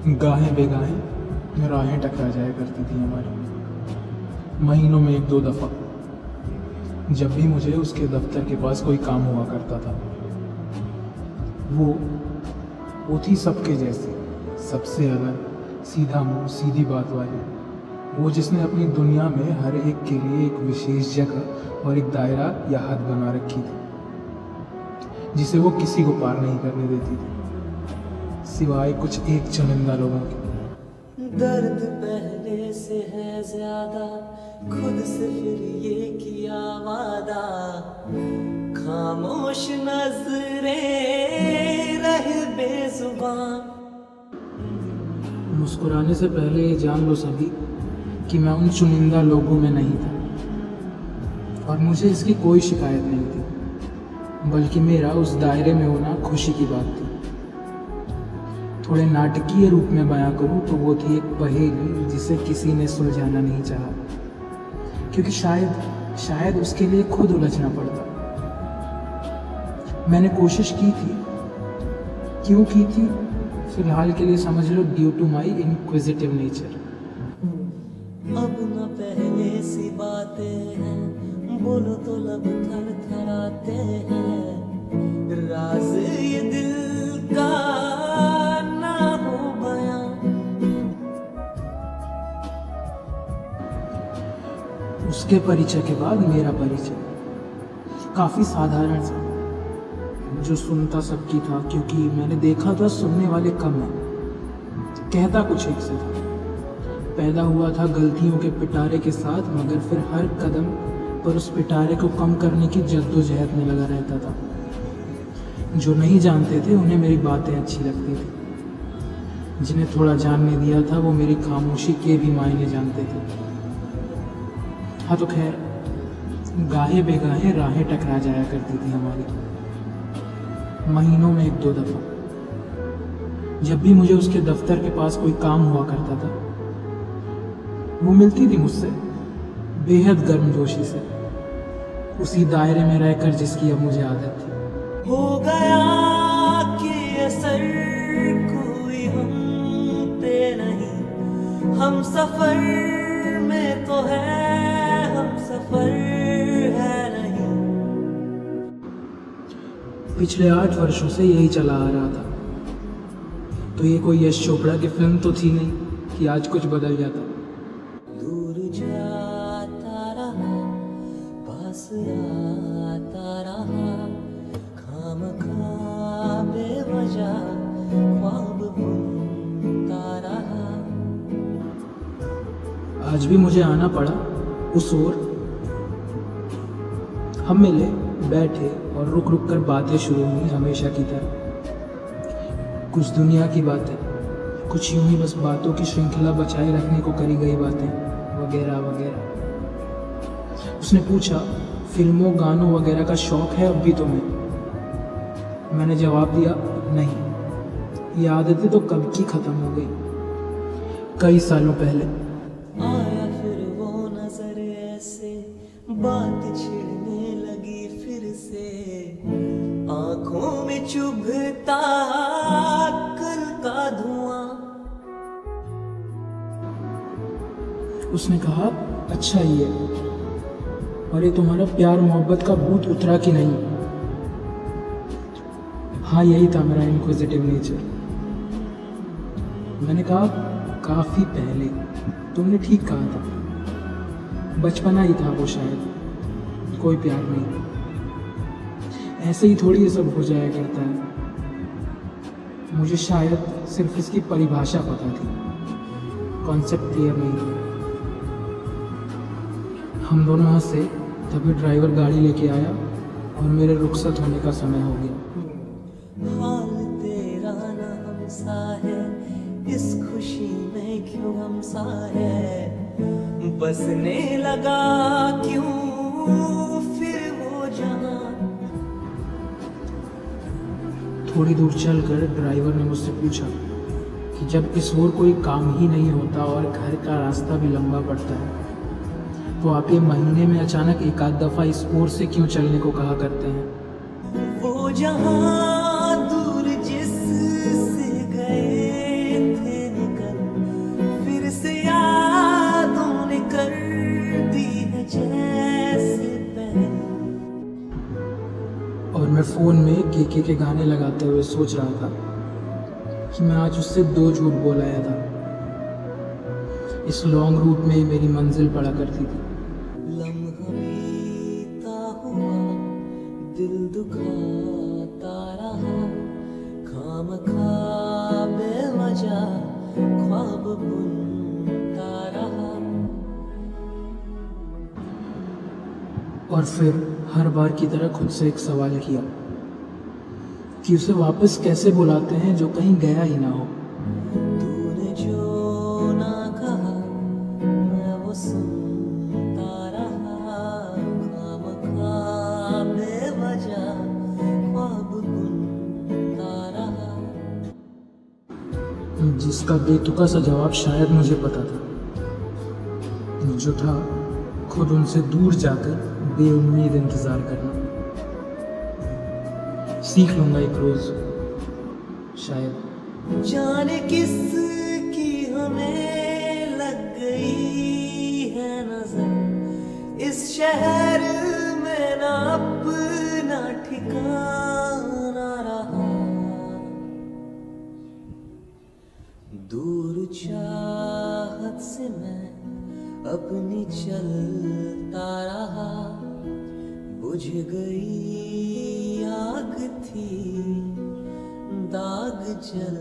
गाहें बेगाहें राहें टकरा जाया करती थी हमारी, महीनों में एक दो दफ़ा, जब भी मुझे उसके दफ्तर के पास कोई काम हुआ करता था। वो थी सबके जैसी, सबसे अलग, सीधा मुंह सीधी बात वाली, वो जिसने अपनी दुनिया में हर एक के लिए एक विशेष जगह और एक दायरा या हद बना रखी थी, जिसे वो किसी को पार नहीं करने देती थी, सिवाय कुछ एक चुनिंदा लोगों के। दर्द पहले से है ज्यादा, खुद से फिर ये किया वादा, खामोश नजरें रहे बेजुबान। मुस्कुराने से पहले ये जान लो सभी कि मैं उन चुनिंदा लोगों में नहीं था, और मुझे इसकी कोई शिकायत नहीं थी, बल्कि मेरा उस दायरे में होना खुशी की बात थी। थोड़े नाटकीय रूप में बयां करूं तो वो थी एक पहेली जिसे किसी ने सुलझाना नहीं चाहा, क्योंकि शायद उसके लिए खुद उलझना पड़ता। मैंने कोशिश की थी, क्यों की थी फिलहाल के लिए समझ लो, due to my inquisitive nature. अब न पहले सी बातें हैं, बोलो तो लब थर थराते हैं, राज ये दिल का ना हो बयां। उसके परिचय के बाद मेरा परिचय काफ़ी साधारण सा, जो सुनता सबकी था, क्योंकि मैंने देखा था सुनने वाले कम हैं, कहता कुछ एक से था। पैदा हुआ था गलतियों के पिटारे के साथ, मगर फिर हर कदम पर उस पिटारे को कम करने की जद्दोजहद में लगा रहता था। जो नहीं जानते थे उन्हें मेरी बातें अच्छी लगती थी, जिन्हें थोड़ा जानने दिया था वो मेरी खामोशी के भी मायने जानते थे। हाँ तो खैर, गाहें बेगाहें राहें टकरा जाया करती थी हमारी, महीनों में एक दो दफ़ा, जब भी मुझे उसके दफ्तर के पास कोई काम हुआ करता था। वो मिलती थी मुझसे बेहद गर्मजोशी से, उसी दायरे में रहकर जिसकी अब मुझे आदत थी। हो गया कि असर कोई हम पे नहीं, हम सफर में तो है, हम सफर है नहीं। पिछले 8 वर्षों से यही चला आ रहा था, तो ये कोई यश चोपड़ा की फिल्म तो थी नहीं कि आज कुछ बदल जाता। दूर जाता रहा, पास आता रहा, खामखा बेवजह ख्वाब बुनता रहा। आज भी मुझे आना पड़ा उस ओर। हम मिले, बैठे और रुक रुक कर बातें शुरू हुई हमेशा की तरह। कुछ दुनिया की बातें, कुछ यूं ही बस बातों की श्रृंखला बचाए रखने को करी गई बातें, वगैरह वगैरह। उसने पूछा, फिल्मों गानों वगैरह का शौक है अब भी तुम्हें? मैंने जवाब दिया, नहीं, ये आदतें तो कब की खत्म हो गई, कई सालों पहले। आया फिर वो नजर ऐसे, बात छिड़ने लगी फिर से, आंखों में चुभता कल का धुआं। उसने कहा, अच्छा ही है, और ये तुम्हारा प्यार मोहब्बत का भूत उतरा कि नहीं? हाँ, यही था मेरा इनक्विजिटिव नेचर। मैंने कहा, काफी पहले। तुमने ठीक कहा था, बचपना ही था वो, शायद कोई प्यार नहीं। ऐसे ही थोड़ी ये सब हो जाया करता है। मुझे शायद सिर्फ इसकी परिभाषा पता थी, कॉन्सेप्ट क्लियर नहीं था। हम दोनों हंसे, तभी ड्राइवर गाड़ी लेके आया और मेरे रुखसत होने का समय हो गया। हाल तेरा ना हमसा है, इस खुशी में क्यों हमसा है, बसने लगा क्यों फिर वो जहां। थोड़ी दूर चलकर ड्राइवर ने मुझसे पूछा कि जब इस ओर कोई काम ही नहीं होता और घर का रास्ता भी लंबा पड़ता है, तो आप ये महीने में अचानक एक आध दफ़ा इस ओर से क्यों चलने को कहा करते हैं? वो जहां दूर जिससे गए थे फ़ोन में के गाने लगाते हुए सोच रहा था कि मैं आज उससे 2 झूठ बोल आया था। इस लॉन्ग रूट में मेरी मंजिल पड़ा करती थी। लम्हा बीता हुआ दिल दुखाता रहा, खामखा बेवजह ख्वाब बुनता रहा। और फिर हर बार की तरह खुद से एक सवाल किया कि उसे वापस कैसे बुलाते हैं जो कहीं गया ही ना हो। तूने जो ना कहा मैं वो सुनता रहा, खामखा बेवजह ख्वाब बुनता रहा। जिसका बेतुका सा जवाब शायद मुझे पता था, जो था खुद उनसे दूर जाकर बेउम्मीद इंतजार करना। सीख लूंगा एक रोज शायद। जाने किस की हमें लग गई है नजर, इस शहर में ना अपना ठिकाना रहा। दूर चाहत से मैं अपनी चलता रहा, बुझ गई आग थी दाग जल